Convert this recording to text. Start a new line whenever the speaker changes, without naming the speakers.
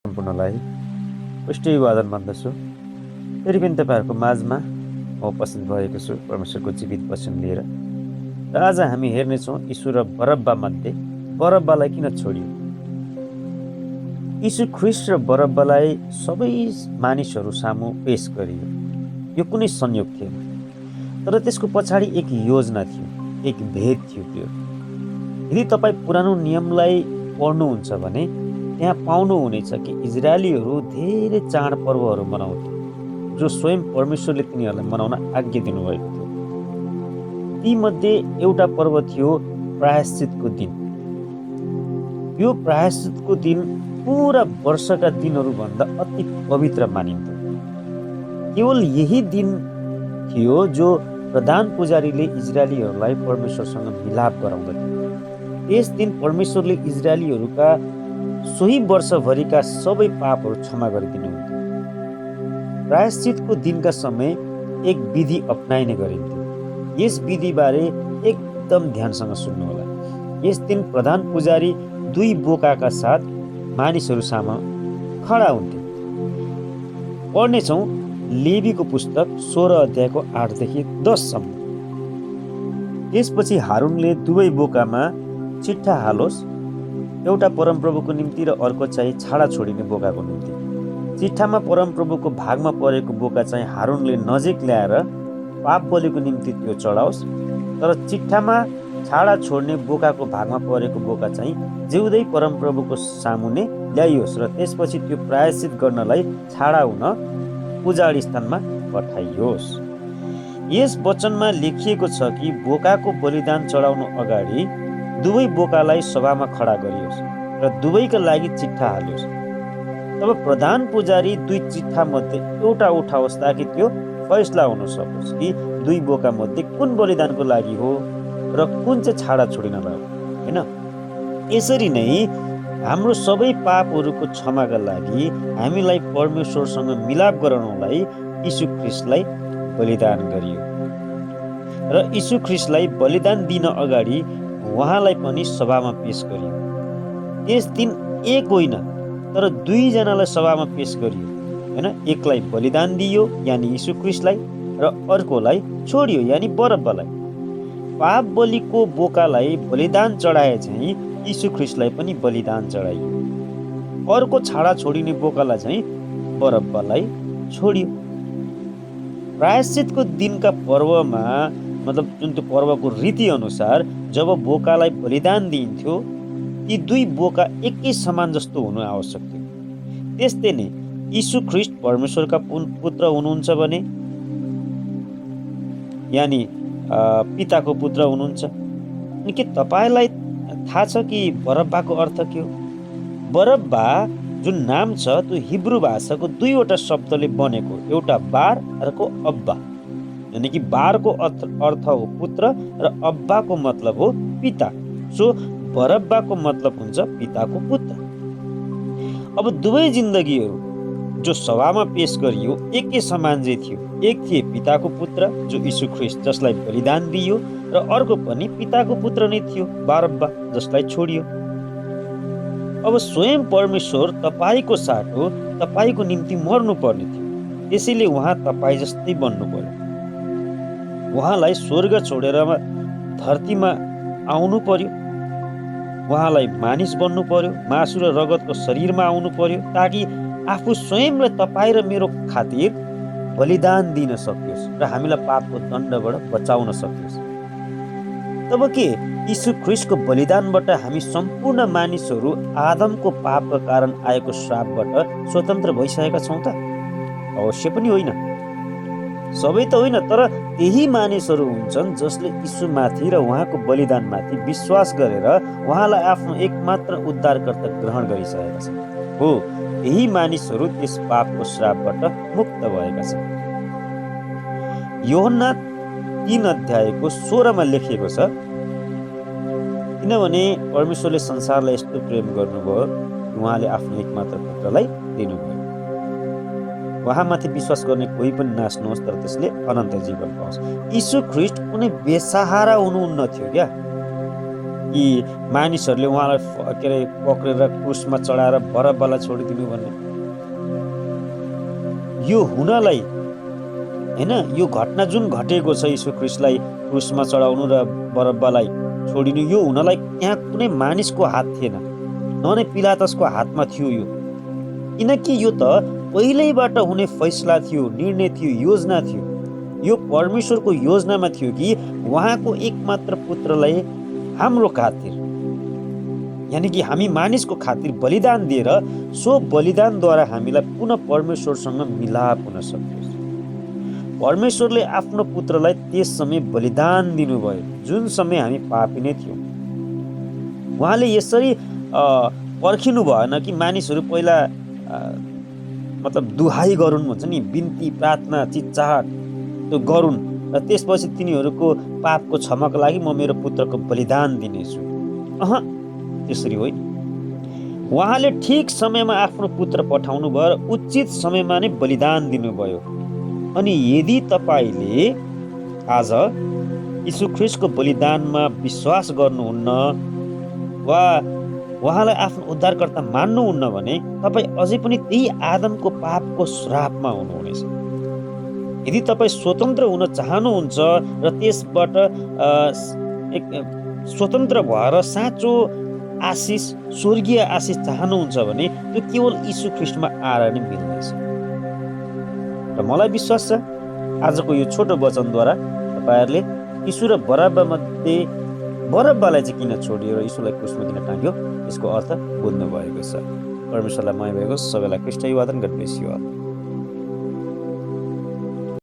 सम्पूर्णलाई पुष्टि वादन भन्दछु। फेरि पनि तपाईँहरूको माझमा म उपस्थित भएको छु परमेश्वरको जीवित वचन लिएर। र आज हामी हेर्नेछौँ यीशु र बरब्बा मध्ये बरब्बालाई किन छोडियो। यीशु ख्रिस्ट र बरब्बालाई सबै मानिसहरू सामु पेश गरियो। यो कुनै संयोग थिएन, तर त्यसको पछाडि एक योजना थियो, एक भेद थियो। प्रिय, यदि तपाईँ पुरानो नियमलाई पढ्नुहुन्छ भने त्यहाँ पाउनुहुनेछ कि इजरायलीहरू धेरै चाडपर्वहरू मनाउँथे जो स्वयं परमेश्वरले तिनीहरूलाई मनाउन आज्ञा दिनुभएको थियो। तीमध्ये एउटा पर्व थियो प्रायश्चितको दिन। यो प्रायश्चितको दिन पुरा वर्षका दिनहरूभन्दा अति पवित्र मानिन्थ्यो। केवल यही दिन थियो जो प्रधान पुजारीले इजरायलीहरूलाई परमेश्वरसँग मिलाप गराउँदथे। त्यस दिन परमेश्वरले इजरायलीहरूका सोही वर्षभरिका सबै पापहरू क्षमा गरिदिनुहुन्थ्यो। प्रायश्चितको दिनका समय एक विधि अपनाइने गरिन्थ्यो। यस विधिबारे एकदम ध्यानसँग सुन्नुहोला। यस दिन प्रधान पुजारी दुई बोकाका साथ मानिसहरू सामु खडा हुन्थे। पढ्नेछौँ लेवीको पुस्तक 16 अध्यायको 8 देखि 10 सम्म। त्यसपछि हारूनले दुवै बोकामा चिट्ठा हालोस्, एउटा परमप्रभुको निम्ति र अर्को चाहिँ छाडा छोडिने बोकाको निम्ति। चिट्ठामा परमप्रभुको भागमा परेको बोका चाहिँ हारूनले नजिक ल्याएर पाप बलिको निम्ति त्यो चढाओस्, तर चिट्ठामा छाडा छोड्ने बोकाको भागमा परेको बोका चाहिँ जिउँदै परमप्रभुको सामुने ल्याइयोस् र त्यसपछि त्यो प्रायश्चित गर्नलाई छाडा हुन पुजारी स्थानमा पठाइयोस्। यस वचनमा लेखिएको छ कि बोकाको बलिदान चढाउनु अगाडि दुवै बोकालाई सभामा खडा गरियोस् र दुवैका लागि चिट्ठा हालियोस्। तब प्रधान पुजारी दुई चिट्ठा मध्ये एउटा उठाओस् ताकि त्यो फैसला हुन सकोस् कि दुई बोका मध्ये कुन बलिदानको लागि हो र कुन चाहिँ छाडा छोडिनलाई हो, हैन? यसरी नै हाम्रो सबै पापहरूको क्षमाका लागि हामीलाई परमेश्वरसँग मिलाप गराउनलाई यीशु ख्रिस्टलाई बलिदान गरियो। र यीशु ख्रिस्टलाई बलिदान दिन अगाडि उहाँलाई पनि सभामा पेश गरियो। त्यस दिन एक होइन तर दुईजनालाई सभामा पेश गरियो, हैन? एकलाई बलिदान दियो यानि यीशु ख्रिस्टलाई र अर्कोलाई छोडियो यानि बरब्बालाई। पाप बलिको बोकालाई बलिदान चढाए चाहिँ यीशु ख्रिस्टलाई पनि बलिदान चढाइयो। अर्को छाडा छोडिने बोकालाई चाहिँ बरब्बालाई छोडियो। प्रायश्चितको दिनका पर्वमा मतलब जुन त्यो पर्वको रीति अनुसार जब बोकालाई बलिदान दिइन्थ्यो ती दुई बोका एकै समान जस्तो हुनु आवश्यक थियो। त्यस्तै नै यीशु ख्रिस्ट परमेश्वरका पुत्र हुनुहुन्छ भने यानि पिताको पुत्र हुनुहुन्छ। अनि के तपाईँलाई थाहा छ कि बरब्बाको अर्थ के हो? बरब्बा जुन नाम छ त्यो हिब्रू भाषाको दुईवटा शब्दले बनेको, एउटा बार अर्को अब्बा। यानी कि बारको अर्थ हो पुत्र र अब्बाको मतलब हो पिता। सो बरब्बाको मतलब हुन्छ पिताको पुत्र। अब दुवै जिन्दगीहरू जो सभामा पेश गरियो एकै समान चाहिँ थियो। एक थिए पिताको पुत्र जो यीशु ख्रिस्ट जसलाई बलिदान दियो र अर्को पनि पिताको पुत्र नै थियो बरब्बा जसलाई छोडियो। अब स्वयं परमेश्वर तपाईँको साटो तपाईँको निम्ति मर्नु पर्ने थियो। त्यसैले उहाँ तपाईँ जस्तै बन्नु पर्यो। उहाँलाई स्वर्ग छोडेर धरतीमा आउनु पर्यो। उहाँलाई मानिस बन्नु पर्यो, मासु र रगतको शरीरमा आउनु पर्यो ताकि आफू स्वयंलाई तपाईँ र मेरो खातिर बलिदान दिन सकियोस् र हामीलाई पापको दण्डबाट बचाउन सकियोस्। तब के यीशु ख्रिस्टको बलिदानबाट हामी सम्पूर्ण मानिसहरू आदमको पापका कारण आएको श्रापबाट स्वतन्त्र भइसकेका छौँ त? अवश्य पनि होइन। सबै त होइन, तर त्यही मानिसहरू हुन्छन् जसले यीशुमाथि र उहाँको बलिदानमाथि विश्वास गरेर उहाँलाई आफ्नो एकमात्र उद्धारकर्ता ग्रहण गरिसकेका छन्। हो, यही मानिसहरू त्यस पापको श्रापबाट मुक्त भएका छन्। यूहन्ना 3 अध्यायको 16 लेखिएको छ, किनभने परमेश्वरले संसारलाई यस्तो प्रेम गर्नुभयो उहाँले आफ्नो एकमात्र पुत्रलाई दिनुभयो। उहाँमाथि विश्वास गर्ने कोही पनि नाश नहोस् तर त्यसले अनन्त जीवन पाओस्। यीशु ख्रिस्ट कुनै बेसहारा हुनुहुन्न थियो क्या। कि मानिसहरूले उहाँलाई के अरे पक्रेर क्रुसमा चढाएर बरब्बालाई छोडिदिनु भन्ने? यो हुनलाई हैन, यो घटना जुन घटेको छ यीशु ख्रीष्टलाई क्रुसमा चढाउनु र बरब्बालाई छोडिनु, यो हुनलाई त्यहाँ कुनै मानिसको हात थिएन, न नै पिलातसको हातमा थियो यो। किनकि यो त पहिल्यैबाट हुने फैसला थियो, निर्णय थियो, योजना थियो। यो परमेश्वरको योजनामा थियो कि उहाँको एकमात्र पुत्रलाई हाम्रो खातिर, यानि कि हामी मानिसको खातिर बलिदान दिएर सो बलिदानद्वारा हामीलाई पुनः परमेश्वरसँग मिलाप हुन सकोस्। परमेश्वरले आफ्नो पुत्रलाई त्यस समय बलिदान दिनुभयो जुन समय हामी पापी नै थियौँ। उहाँले यसरी पर्खिनु भएन कि मानिसहरू पहिला मतलब दुहाई गरून् भन्छ नि, बिन्ती प्रार्थना चिच्चाहट त्यो गरून् र त्यसपछि तिनीहरूको पापको क्षमाको लागि म मेरो पुत्रको बलिदान दिनेछु। त्यसरी होइन। उहाँले ठिक समयमा आफ्नो पुत्र पठाउनु भयो र उचित समयमा नै बलिदान दिनुभयो। अनि यदि तपाईँले आज यीशु ख्रीष्टको बलिदानमा विश्वास गर्नुहुन्न वा उहाँलाई आफ्नो उद्धारकर्ता मान्नुहुन्न भने तपाईँ अझै पनि त्यही आदमको पापको श्रापमा हुनुहुनेछ। यदि तपाईँ स्वतन्त्र हुन चाहनुहुन्छ र त्यसबाट एक स्वतन्त्र भएर साँचो आशिष, स्वर्गीय आशिष चाहनुहुन्छ भने त्यो केवल यीशु ख्रीष्टमा आएर नै मिल्नेछ। र मलाई विश्वास छ आजको यो छोटो वचनद्वारा तपाईँहरूले यीशु र बरब्बा मध्ये बरब्बालाई चाहिँ किन छोडियो र यीशुलाई क्रुसमा किन टाँग्यो यसको अर्थ बुझ्नु भएको छ। परमेश्वरलाई मय भएको सबैलाई ख्रीष्ट युवादन गड ब्लेस यु अल।